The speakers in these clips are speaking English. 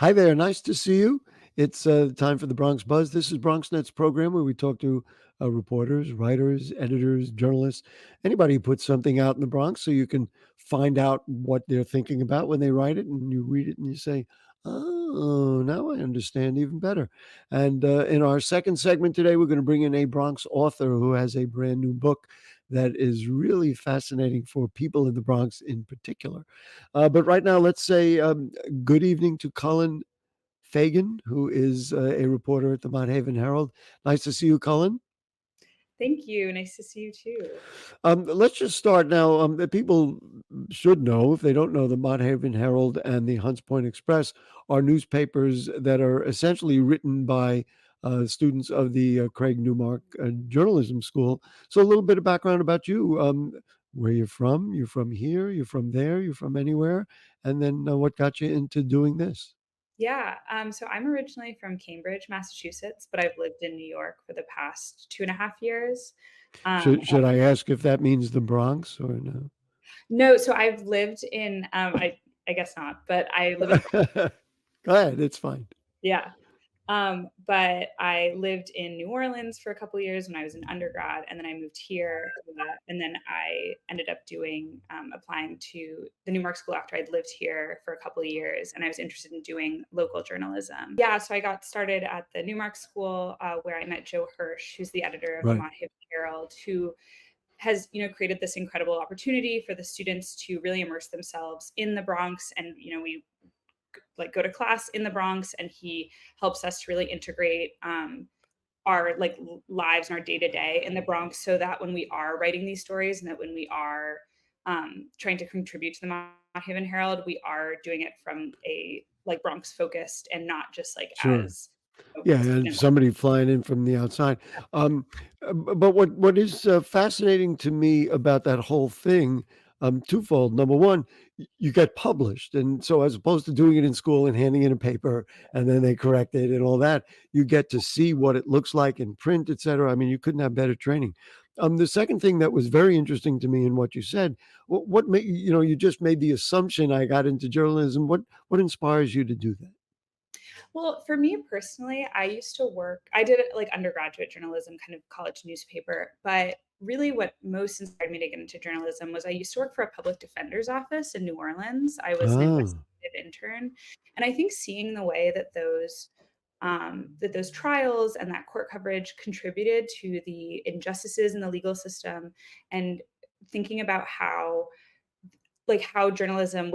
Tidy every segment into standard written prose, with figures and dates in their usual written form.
Hi there. Nice to see you. It's time for the Bronx Buzz. This is BronxNet's program where we talk to reporters, writers, editors, journalists, anybody who puts something out in the Bronx so you can find out what they're thinking about when they write it. And you read it and you say, oh, now I understand even better. And in our second segment today, we're going to bring in a Bronx author who has a brand new book that is really fascinating for people in the Bronx in particular. But right now, let's say good evening to Cullen Fagan, who is a reporter at the Mott Haven Herald. Nice to see you, Cullen. Thank you. Nice to see you too. Let's just start now. People should know, if they don't know, the Mott Haven Herald and the Hunts Point Express are newspapers that are essentially written by students of the Craig Newmark Journalism School. So, a little bit of background about you. Where you're from? You're from here? You're from there? You're from anywhere? And then what got you into doing this? Yeah. So I'm originally from Cambridge, Massachusetts, but I've lived in New York for the past 2.5 years. Should I ask if that means the Bronx or no? No, so I've lived in I guess not, but I live in Go ahead, it's fine. yeah. But I lived in New Orleans for a couple of years when I was an undergrad, and then I moved here, and then I ended up doing applying to the Newmark School after I'd lived here for a couple of years, and I was interested in doing local journalism. Yeah, so I got started at the Newmark School where I met Joe Hirsch, who's the editor of the Right. Mott Haven Herald, who has created this incredible opportunity for the students to really immerse themselves in the Bronx, and we like go to class in the Bronx, and he helps us to really integrate our lives and our day to day in the Bronx, so that when we are writing these stories and that when we are trying to contribute to the Mott Haven Herald, we are doing it from a Bronx focused and not just Sure. as Yeah, and student. somebody flying in from the outside. But what is fascinating to me about that whole thing, twofold. Number one, you get published, and so as opposed to doing it in school and handing in a paper and then they correct it and all that, you get to see what it looks like in print, et cetera. I mean, you couldn't have better training. The second thing that was very interesting to me in what you said, what made you just made the assumption I got into journalism. What inspires you to do that? Well, for me personally, I did undergraduate journalism, kind of college newspaper, but really what most inspired me to get into journalism was I used to work for a public defender's office in New Orleans. I was an Ah, investigative intern. And I think seeing the way that those trials and that court coverage contributed to the injustices in the legal system, and thinking about how journalism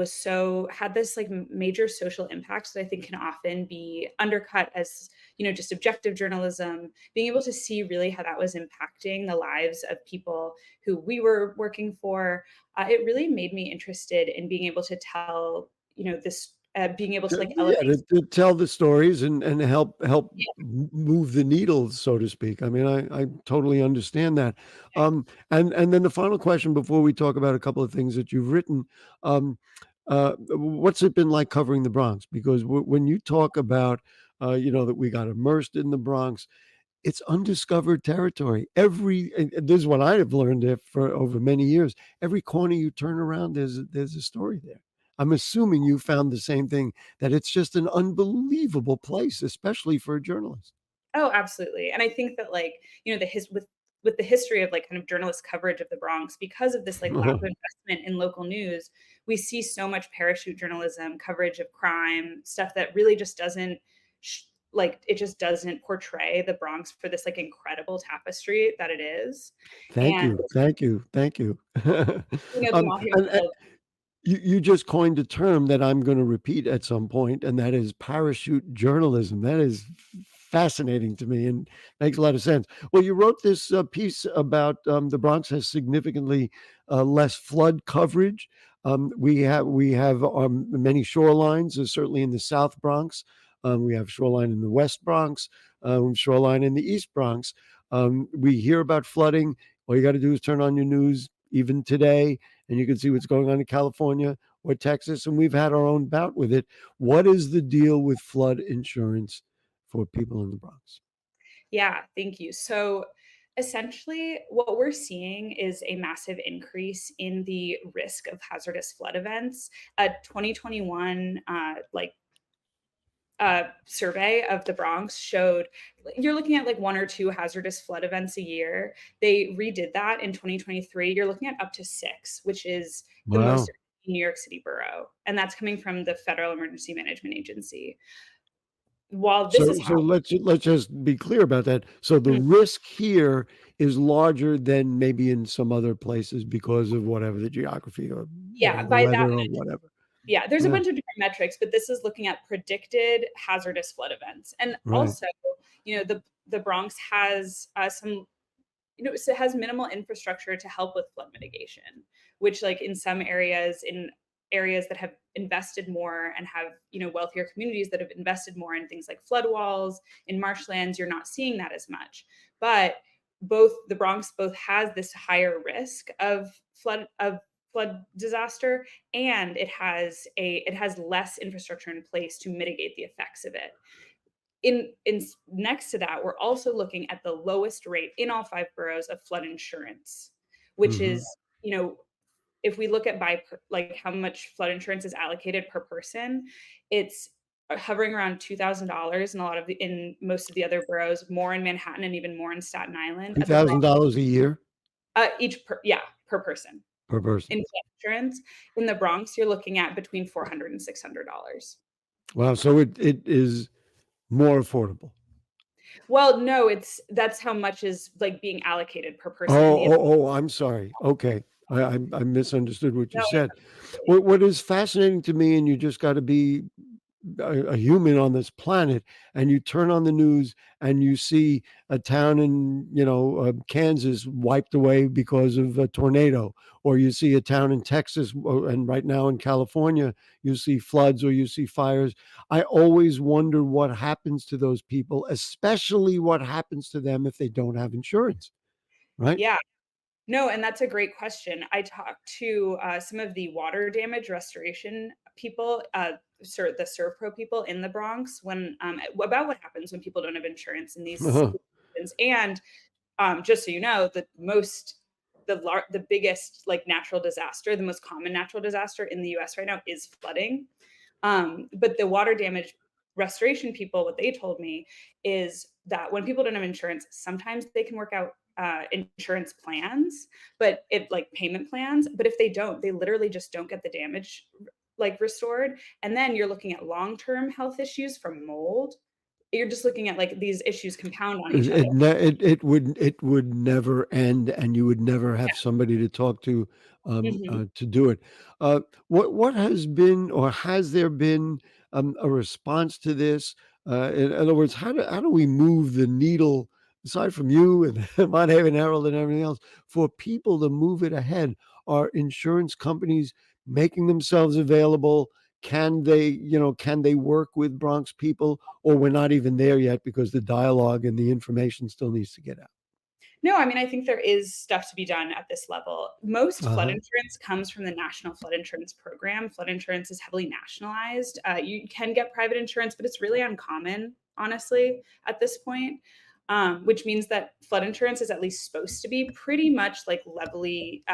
had this major social impact that I think can often be undercut as just objective journalism. Being able to see really how that was impacting the lives of people who we were working for, it really made me interested in being able to tell this, being able to Yeah, elevate. to tell the stories and help move the needle, so to speak. I mean, I totally understand that. And then the final question before we talk about a couple of things that you've written, what's it been like covering the Bronx? Because when you talk about, that we got immersed in the Bronx, it's undiscovered territory. And this is what I have learned for over many years. Every corner you turn around, there's a story there. I'm assuming you found the same thing, that it's just an unbelievable place, especially for a journalist. Oh, absolutely. And I think that the with the history of kind of journalist coverage of the Bronx, because of this lack of investment in local news, we see so much parachute journalism, coverage of crime, stuff that really just doesn't sh- it just doesn't portray the Bronx for this incredible tapestry that it is. Thank And you, thank you, thank you. the Mott And you just coined a term that I'm gonna repeat at some point, and that is parachute journalism. That is fascinating to me and makes a lot of sense. Well, you wrote this piece about the Bronx has significantly less flood coverage. We have many shorelines, certainly in the South Bronx. We have shoreline in the West Bronx, shoreline in the East Bronx. We hear about flooding. All you got to do is turn on your news, even today, and you can see what's going on in California or Texas. And we've had our own bout with it. What is the deal with flood insurance for people in the Bronx? Yeah, thank you. So essentially, what we're seeing is a massive increase in the risk of hazardous flood events. 2021, survey of the Bronx showed you're looking at like one or two hazardous flood events a year. They redid that in 2023. You're looking at up to six, which is the most Wow. in New York City borough. And that's coming from the Federal Emergency Management Agency. While this is So happening, let's just be clear about that. So the risk here is larger than maybe in some other places because of whatever the geography or, yeah, the by that weather or whatever. yeah, there's a Yeah, bunch of different metrics, but this is looking at predicted hazardous flood events. And right. also, the Bronx has some so it has minimal infrastructure to help with flood mitigation, which like in some areas, in areas that have invested more and have, wealthier communities that have invested more in things like flood walls, in marshlands, you're not seeing that as much. But the Bronx both has this higher risk of flood disaster, and it has less infrastructure in place to mitigate the effects of it. In next to that, we're also looking at the lowest rate in all 5 boroughs of flood insurance, which is, Mhm. you know, if we look at like how much flood insurance is allocated per person, it's hovering around $2,000 in most of the other boroughs, more in Manhattan and even more in Staten Island. At the Bronx, $2,000 a year per person per person. in flood insurance. In the Bronx, you're looking at between $400 and $600. Wow, so it is more affordable. Well, no, that's how much is, like, being allocated per person in the I'm sorry. Okay. I misunderstood what you no, said. absolutely. What is fascinating to me, and you just gotta be a human on this planet, and you turn on the news and you see a town in Kansas wiped away because of a tornado, or you see a town in Texas, and right now in California you see floods or you see fires. I always wonder what happens to those people, especially what happens to them if they don't have insurance, right? Yeah. No, and that's a great question. I talked to, some of the water damage restoration people, the ServPro people in the Bronx about what happens when people don't have insurance in these Uh-huh. situations, and just so you know, the biggest like natural disaster, the most common natural disaster in the U.S. right now is flooding. But the water damage restoration people, what they told me is that when people don't have insurance, sometimes they can work out insurance plans, but if like payment plans, but if they don't, they literally just don't get the damage like restored. And then you're looking at long-term health issues from mold. You're just looking at like these issues compound on each other. It would never end, and you would never have somebody to talk Mhm. to do it. What has been, or has there been, a response to this? In other words, how do we move the needle, aside from you and the Mott Haven Herald and everything else, for people to move it ahead? Are insurance companies making themselves available? Can they work with Bronx people, or we're not even there yet because the dialogue and the information still needs to get out? No, I mean, I think there is stuff to be done at this level. Most flood Uh-huh. insurance comes from the National Flood Insurance Program. Flood insurance is heavily nationalized. You can get private insurance, but it's really uncommon, honestly, at this point. Which means that flood insurance is at least supposed to be pretty much like levelly,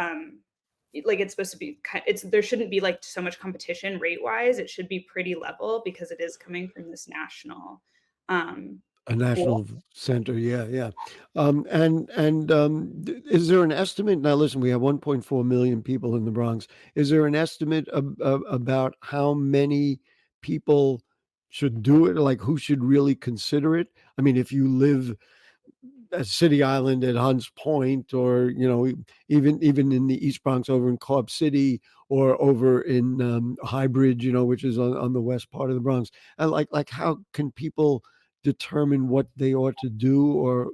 like it's supposed to be. It's there shouldn't be like so much competition rate wise. It should be pretty level because it is coming from this national A pool. national center, yeah, yeah. Is there an estimate? Now, listen, we have 1.4 million people in the Bronx. Is there an estimate about how many people should do it? Like, who should really consider it? I mean, if you live at City Island at Hunts Point, or even in the East Bronx over in Cobb City, or over in High Bridge, which is on the west part of the Bronx. And like how can people determine what they ought to do, or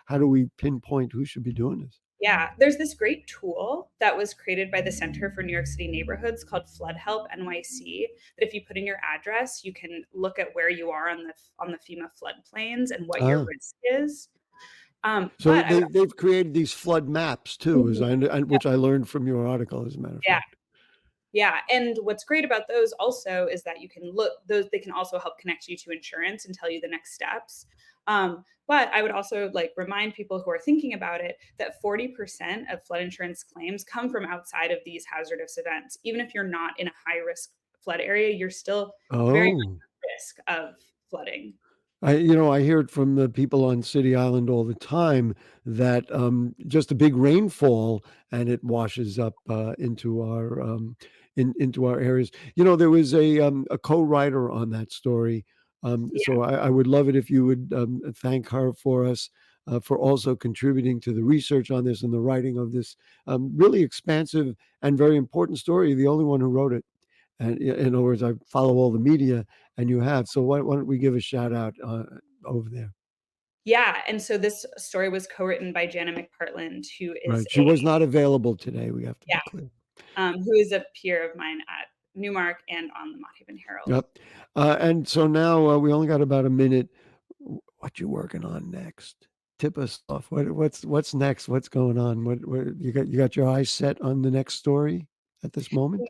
how do we pinpoint who should be doing this? Yeah, there's this great tool that was created by the Center for New York City Neighborhoods called Flood Help NYC. That if you put in your address, you can look at where you are on the FEMA floodplains and what your Ah, risk is. so But I would they've created these flood maps too, Mhm. which I learned from your article, as a matter of Yeah, fact. yeah, and what's great about those also is that you can look those they can also help connect you to insurance and tell you the next steps. But I would also like remind people who are thinking about it that 40% of flood insurance claims come from outside of these hazardous events. Even if you're not in a high risk flood area, you're still very much Oh. risk of flooding. I hear it from the people on City Island all the time that just a big rainfall and it washes up into our areas. There was a co-writer on that story, Yeah. so I would love it if you would thank her for us for also contributing to the research on this and the writing of this really expansive and very important story. The only one who wrote it. And in other words, I follow all the media, and you have. So why don't we give a shout out over there? Yeah, and so this story was co-written by Jana McPartland, Right. She was not available today. We have to be yeah, clear. who is a peer of mine at Newmark and on the Mott Haven Herald. Yep. And so now we only got about a minute. What you working on next? Tip us off. What's next? What's going on? What you got your eyes set on the next story at this moment?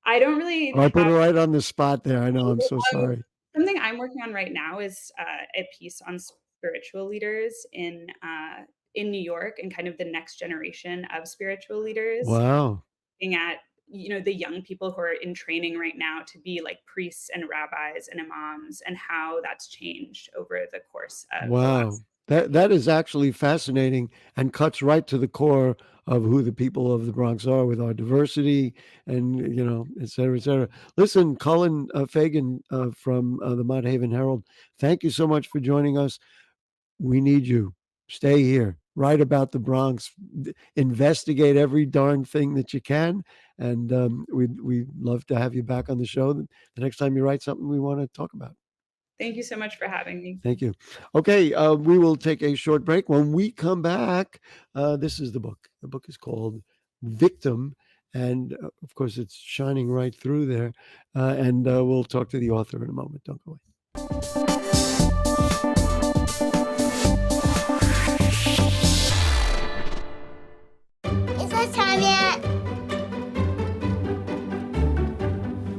I don't really Oh, I put have it right on the spot there. I know. I'm so um, sorry. something I'm working on right now is a piece on spiritual leaders in New York and kind of the next generation of spiritual leaders, Wow. looking at the young people who are in training right now to be like priests and rabbis and imams and how that's changed over the course of the Wow. last That is actually fascinating and cuts right to the core of who the people of the Bronx are with our diversity and, et cetera, et cetera. Listen, Cullen Fagan from the Mott Haven Herald, thank you so much for joining us. We need you. Stay here. Write about the Bronx. Investigate every darn thing that you can. And we'd love to have you back on the show the next time you write something we want to talk about. Thank you so much for having me. Thank you. Okay, we will take a short break. When we come back, this is the book. The book is called Victim, and of course, it's shining right through there. And we'll talk to the author in a moment. Don't go away. Is that time yet?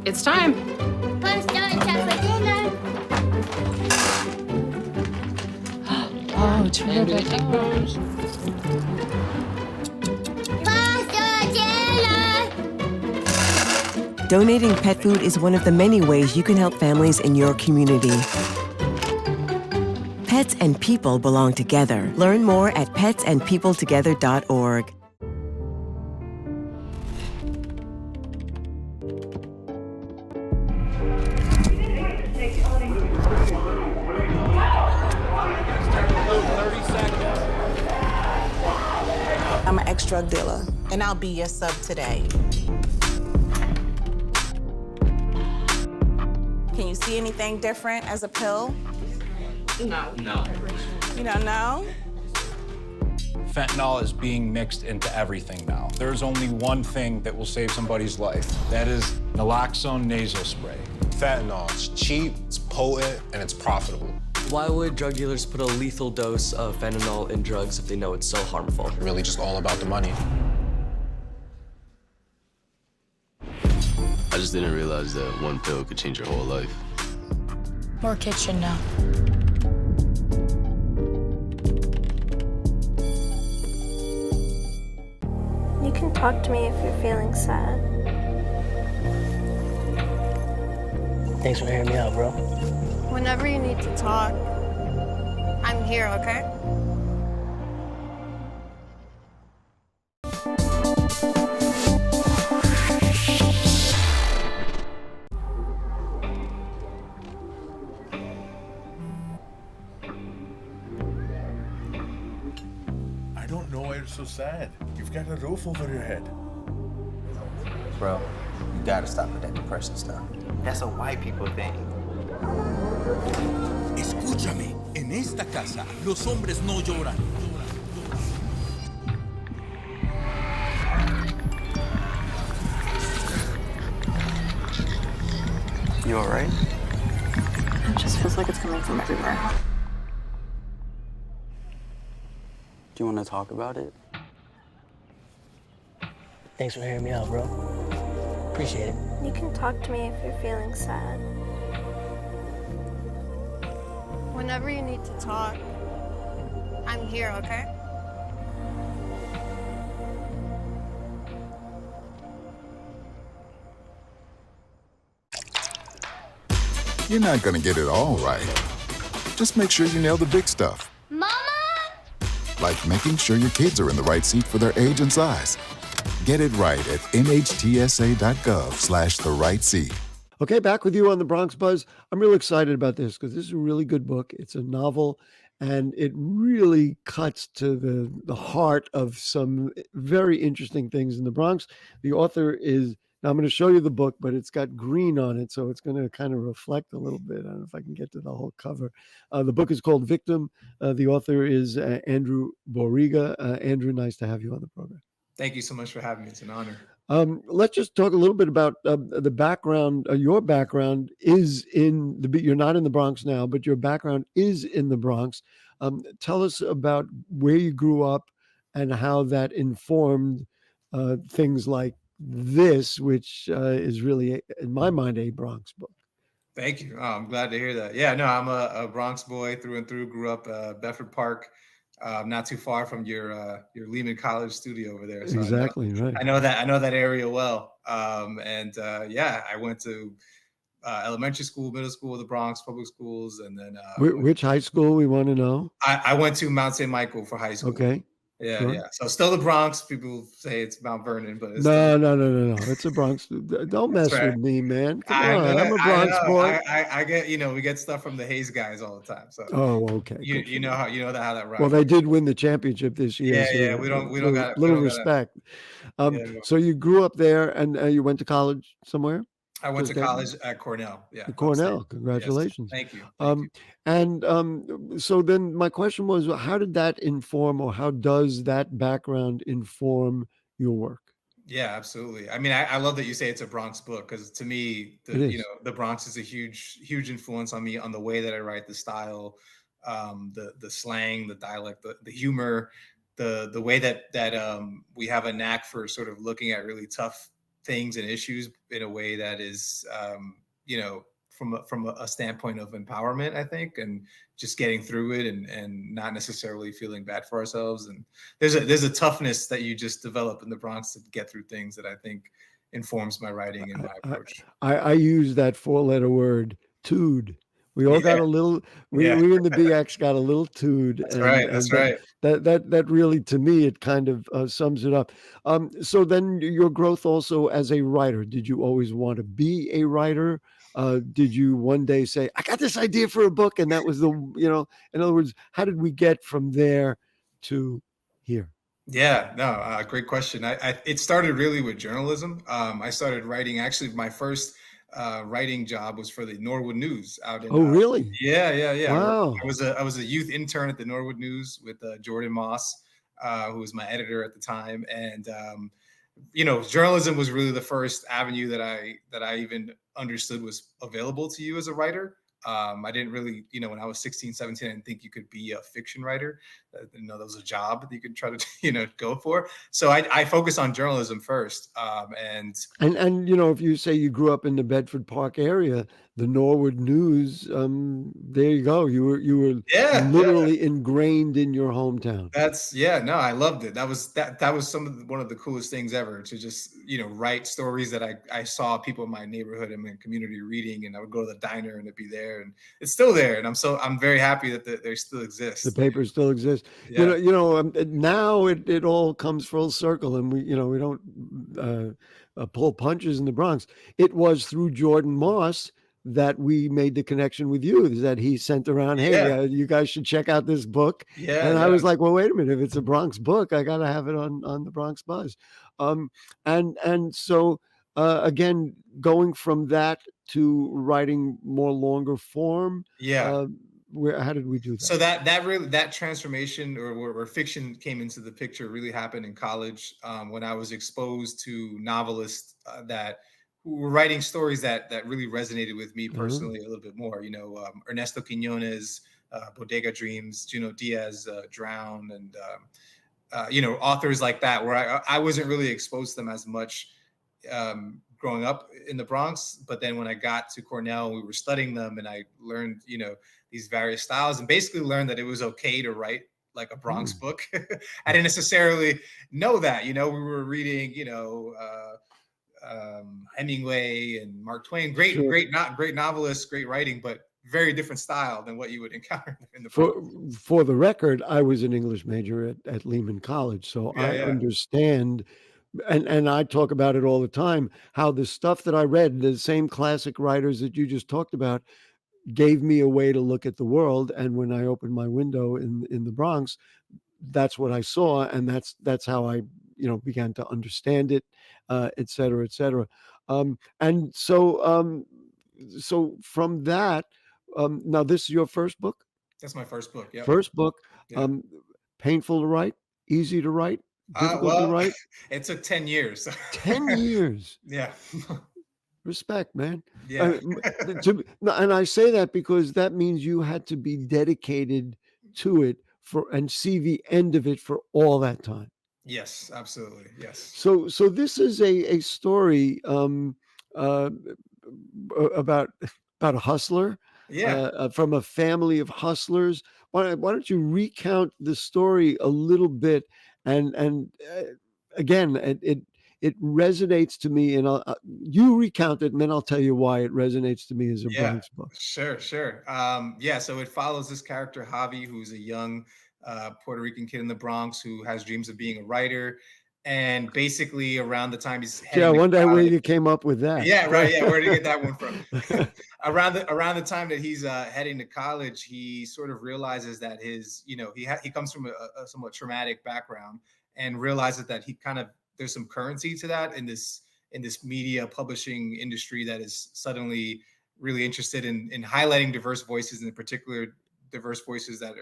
It's time. Punch starting time for dinner. Oh, terrific. Pasta dinner. Donating pet food is one of the many ways you can help families in your community. Pets and people belong together. Learn more at petsandpeopletogether.org. I'm an ex-drug dealer, and I'll be your sub today. Can you see anything different as a pill? No. You don't know? Fentanyl is being mixed into everything now. There's only one thing that will save somebody's life. That is naloxone nasal spray. Fentanyl, it's cheap, it's potent, and it's profitable. Why would drug dealers put a lethal dose of fentanyl in drugs if they know it's so harmful? Really just all about the money. I just didn't realize that one pill could change your whole life. More kids should know. You can talk to me if you're feeling sad. Thanks for hearing me out, bro. Whenever you need to talk, I'm here, okay? I don't know why you're so sad. You've got a roof over your head. Bro, you gotta stop with that depression stuff. That's a white people thing. Escúchame, en esta casa los hombres no lloran. You all right? It just feels like it's coming from everywhere. Do you want to talk about it? Thanks for hearing me out, bro. Appreciate it. You can talk to me if you're feeling sad. Whenever you need to talk, I'm here, okay? You're not going to get it all right. Just make sure you nail the big stuff. Mama! Like making sure your kids are in the right seat for their age and size. Get it right at nhtsa.gov/the right seat. Okay, back with you on the Bronx Buzz. I'm real excited about this because this is a really good book. It's a novel, and it really cuts to the heart of some very interesting things in the Bronx. The author is, now I'm going to show you the book, but it's got green on it, so it's going to kind of reflect a little bit. I don't know if I can get to the whole cover. The book is called Victim. The author is Andrew Boryga. Andrew, nice to have you on the program. Thank you so much for having me. It's an honor. Let's just talk a little bit about the background. Your background is in you're not in the Bronx now, but your background is in the Bronx. Tell us about where you grew up and how that informed things like this, which is really, in my mind, a Bronx book. Thank you. Oh, I'm glad to hear that. Yeah, no, I'm a Bronx boy through and through. Grew up Bedford Park, not too far from your Lehman College studio over there. So Exactly, right. I know that area well. Yeah, I went to elementary school, middle school, the Bronx public schools, and then Which high school we want to know? I went to Mount St. Michael for high school. Okay. Yeah, Sure. yeah. So still the Bronx. People say it's Mount Vernon, but it's No. It's a Bronx. Don't mess right. with me, man. Come I on. know, I'm a Bronx I know. boy. I get, we get stuff from the Hayes guys all the time. So Oh, okay. you Good for know you. how that runs. Well, they did win the championship this year. Yeah, so yeah. We don't got little respect. So you grew up there, and you went to college somewhere? I went to Just college at Cornell. Yeah. Cornell. upstate. Congratulations. Yes. Thank you. So then my question was, how did that inform, or how does that background inform your work? Yeah, absolutely. I mean, I love that you say it's a Bronx book, because to me, It is. the Bronx is a huge influence on me, on the way that I write, the style, the slang, the dialect, the humor, the way that we have a knack for sort of looking at really tough things and issues in a way that is, from a standpoint of empowerment, I think, and just getting through it and not necessarily feeling bad for ourselves. And there's a toughness that you just develop in the Bronx to get through things that I think informs my writing and my approach. I use that 4-letter word, "tood." We all got a little. We in the BX got a little tood. That's right. That's right. That really, to me, it kind of sums it up. So then, your growth also as a writer. Did you always want to be a writer? Did you one day say, "I got this idea for a book," and that was in other words, how did we get from there to here? Yeah, no, great question. It started really with journalism. I started writing. Actually, my first writing job was for the Norwood News out in. Oh, really? Yeah. Wow. I was a youth intern at the Norwood News with Jordan Moss, who was my editor at the time, and journalism was really the first avenue that I even understood was available to you as a writer. I didn't really, when I was 16, 17, I didn't think you could be a fiction writer. That was a job that you could try to, go for. So I focused on journalism first. And if you say you grew up in the Bedford Park area, the Norwood News, there you go. You were literally ingrained in your hometown. I loved it. That was one of the coolest things ever, to just, write stories that I saw people in my neighborhood and my community reading, and I would go to the diner and it'd be there, and it's still there. And I'm very happy that they still exist. The paper still exists. Yeah. Now it all comes full circle, and we don't pull punches in the Bronx. It was through Jordan Moss that we made the connection with you, is that he sent around, "Hey, you guys should check out this book." And I was like, well, wait a minute, if it's a Bronx book, I got to have it on the Bronx Buzz. So again, going from that to writing more longer form. How did we do that? So that transformation, or where fiction came into the picture, really happened in college, when I was exposed to novelists who were writing stories that really resonated with me personally a little bit more. Ernesto Quiñones, Bodega Dreams, Juno Diaz, Drown, and authors like that, where I wasn't really exposed to them as much growing up in the Bronx. But then when I got to Cornell, we were studying them, and I learned, these various styles, and basically learned that it was okay to write like a Bronx book. I didn't necessarily know that. We were reading, Hemingway and Mark Twain. Great, Sure. great novelists, great writing, but very different style than what you would encounter in the For Bronx. for the record, I was an English major at Lehman College, so Yeah, I yeah. understand, and I talk about it all the time, how the stuff that I read, the same classic writers that you just talked about, gave me a way to look at the world. And when I opened my window in the Bronx, that's what I saw, and that's how I began to understand it, et cetera, et cetera. And so from that, now this is your first book. That's my first book. Yeah. First book. Yeah. Painful to write, easy to write, difficult to write. It took 10 years. 10 years. Yeah. Respect, man. Yeah. No, and I say that because that means you had to be dedicated to it and see the end of it for all that time. Yes, absolutely. Yes. So this is a story uh, about a hustler, Yeah. from a family of hustlers. Why don't you recount the story a little bit? And again, it resonates to me, and you recount it, and then I'll tell you why it resonates to me as a Yeah, Bronx book. sure. Yeah, so it follows this character, Javi, who's a young Puerto Rican kid in the Bronx who has dreams of being a writer. And basically around the time he's Yeah, I heading to wonder where college. you came up with that. Yeah, right. Yeah, where did you get that one from? around the time that he's heading to college, he sort of realizes that he comes from a somewhat traumatic background, and realizes that there's some currency to that in this media publishing industry that is suddenly really interested in highlighting diverse voices, and in particular diverse voices that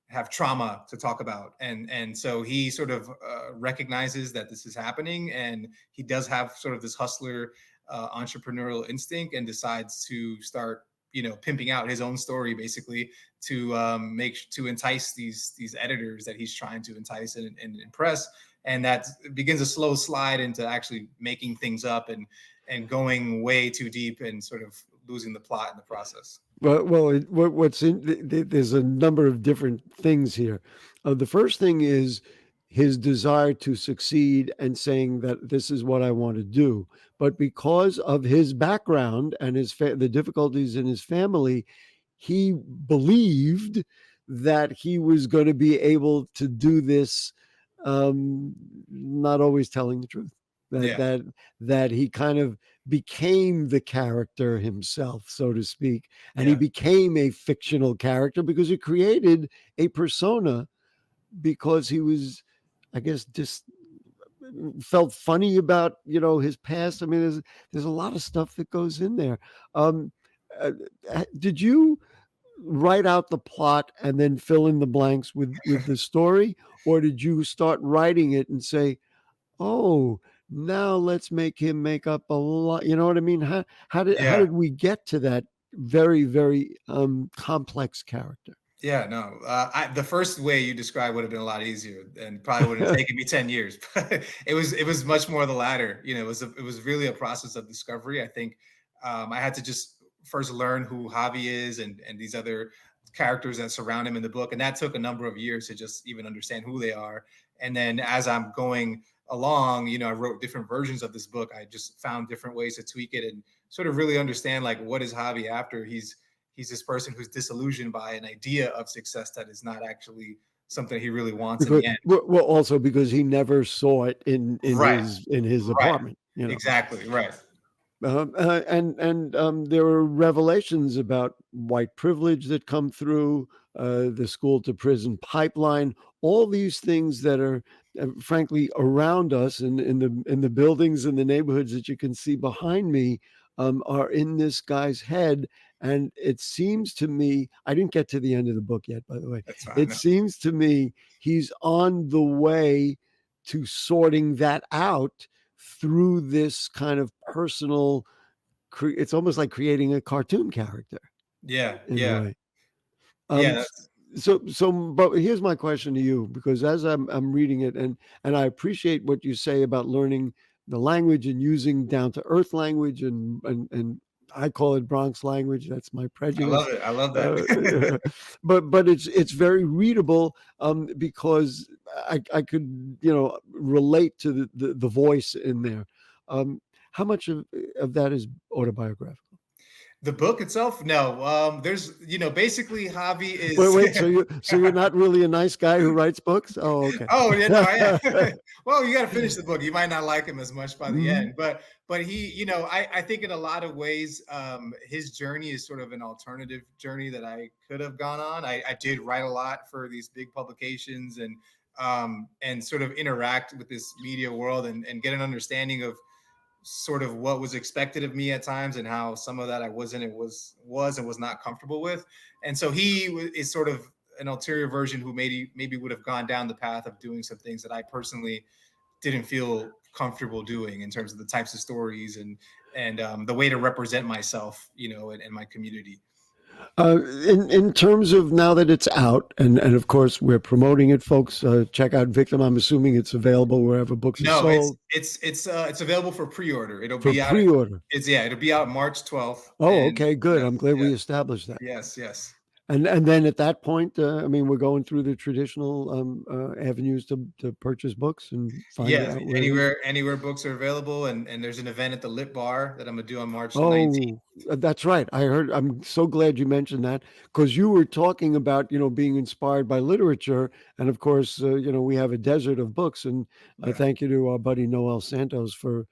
have trauma to talk about. And so he sort of recognizes that this is happening, and he does have sort of this hustler entrepreneurial instinct, and decides to start pimping out his own story, basically, to entice these editors that he's trying to entice and impress. And that begins a slow slide into actually making things up and going way too deep, and sort of losing the plot in the process. There's a number of different things here. The first thing is his desire to succeed and saying that this is what I want to do. But because of his background and the difficulties in his family, he believed that he was going to be able to do this, not always telling the truth. That he kind of became the character himself, so to speak, and he became a fictional character because he created a persona because he was, I guess, just felt funny about his past. I mean, there's a lot of stuff that goes in there. Did you write out the plot and then fill in the blanks with the story, or did you start writing it and say, oh, now let's make him make up a lot? You know what I mean? How did we get to that very, very complex character? Yeah, no. The first way you described would have been a lot easier, and probably would have taken me 10 years. But it was much more the latter. It was really a process of discovery. I think I had to just first learn who Javi is and these other characters that surround him in the book, and that took a number of years to just even understand who they are. And then as I'm going along, I wrote different versions of this book. I just found different ways to tweak it and sort of really understand, like, what is Javi after? He's this person who's disillusioned by an idea of success that is not actually something he really wants in the end. Well, also because he never saw it in his apartment. Exactly, right. And there are revelations about white privilege that come through the school to prison pipeline. All these things that are, frankly, around us in the buildings and the neighborhoods that you can see behind me, are in this guy's head. And it seems to me, I didn't get to the end of the book yet, by the way. That's fine, it seems to me he's on the way to sorting that out through this kind of personal, it's almost like creating a cartoon character. Yeah. But here's my question to you, because as I'm reading it, and I appreciate what you say about learning the language and using down to earth language, and I call it Bronx language. That's my prejudice. I love it. I love that. But it's very readable, because I could relate to the voice in there. How much of that is autobiographical? The book itself, no. There's, basically Javi is. Wait. So you're not really a nice guy who writes books? Oh, okay. Oh yeah, no, yeah. Well, you got to finish the book. You might not like him as much by the end, but he, I think in a lot of ways, his journey is sort of an alternative journey that I could have gone on. I did write a lot for these big publications and sort of interact with this media world and get an understanding of sort of what was expected of me at times and how some of that I wasn't, it was and was not comfortable with. And so he is sort of an ulterior version who maybe would have gone down the path of doing some things that I personally didn't feel comfortable doing in terms of the types of stories and the way to represent myself, and my community. In terms of now that it's out, and of course we're promoting it, folks, check out Victim. I'm assuming it's available wherever books are sold. It's available for pre-order. It'll For be out. pre-order. It'll be out March 12th. Oh, okay, good. I'm glad we established that. Yes. And then at that point, we're going through the traditional avenues to purchase books and find out anywhere books are available. And there's an event at the Lit Bar that I'm gonna do on March 19th. That's right. I heard. I'm so glad you mentioned that, because you were talking about being inspired by literature, and of course we have a desert of books. And thank you to our buddy Noel Santos for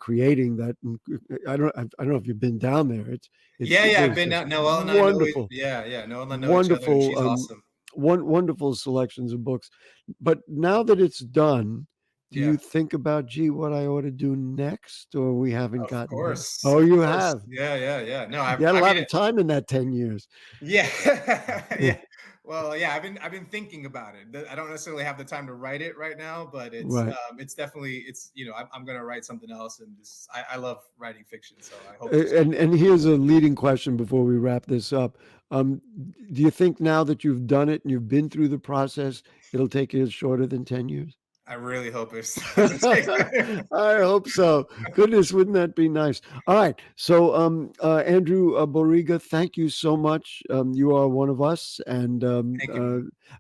creating that. And I don't know if you've been down there. It's I've been down. Noel and wonderful. I know. Noel and I know Wonderful. each other. She's awesome. Wonderful selections of books. But now that it's done, do you think about, what I ought to do next, or we haven't gotten? Of course. There? Oh, you have. Yeah. No, you had a lot of time in that 10 years. Yeah. Yeah. Well, yeah, I've been thinking about it. I don't necessarily have the time to write it right now, but it's definitely I'm going to write something else, and I love writing fiction, so I hope. And here's a leading question before we wrap this up. Do you think now that you've done it and you've been through the process, it'll take you shorter than 10 years? I really hope it's. I hope so. Goodness, wouldn't that be nice? All right. So, Andrew Boryga, thank you so much. You are one of us, and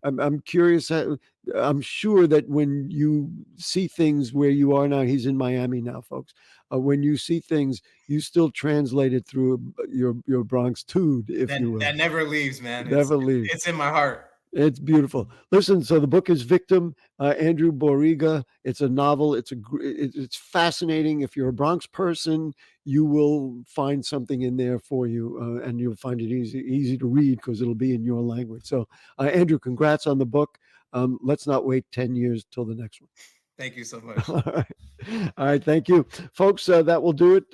I'm curious. I'm sure that when you see things where you are now, he's in Miami now, folks. When you see things, you still translate it through your Bronx tude, if you will. That never leaves, man. Never leaves. It's in my heart. It's beautiful. Listen, so the book is Victim, Andrew Boryga. It's a novel. It's fascinating. If you're a Bronx person, you will find something in there for you, and you'll find it easy to read because it'll be in your language. So, Andrew, congrats on the book. Let's not wait 10 years till the next one. Thank you so much. All right. Thank you, folks. That will do it.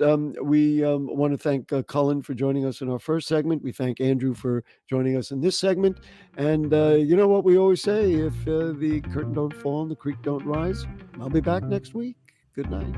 We want to thank Cullen for joining us in our first segment. We thank Andrew for joining us in this segment. And you know what we always say, if the curtain don't fall and the creek don't rise, I'll be back next week. Good night.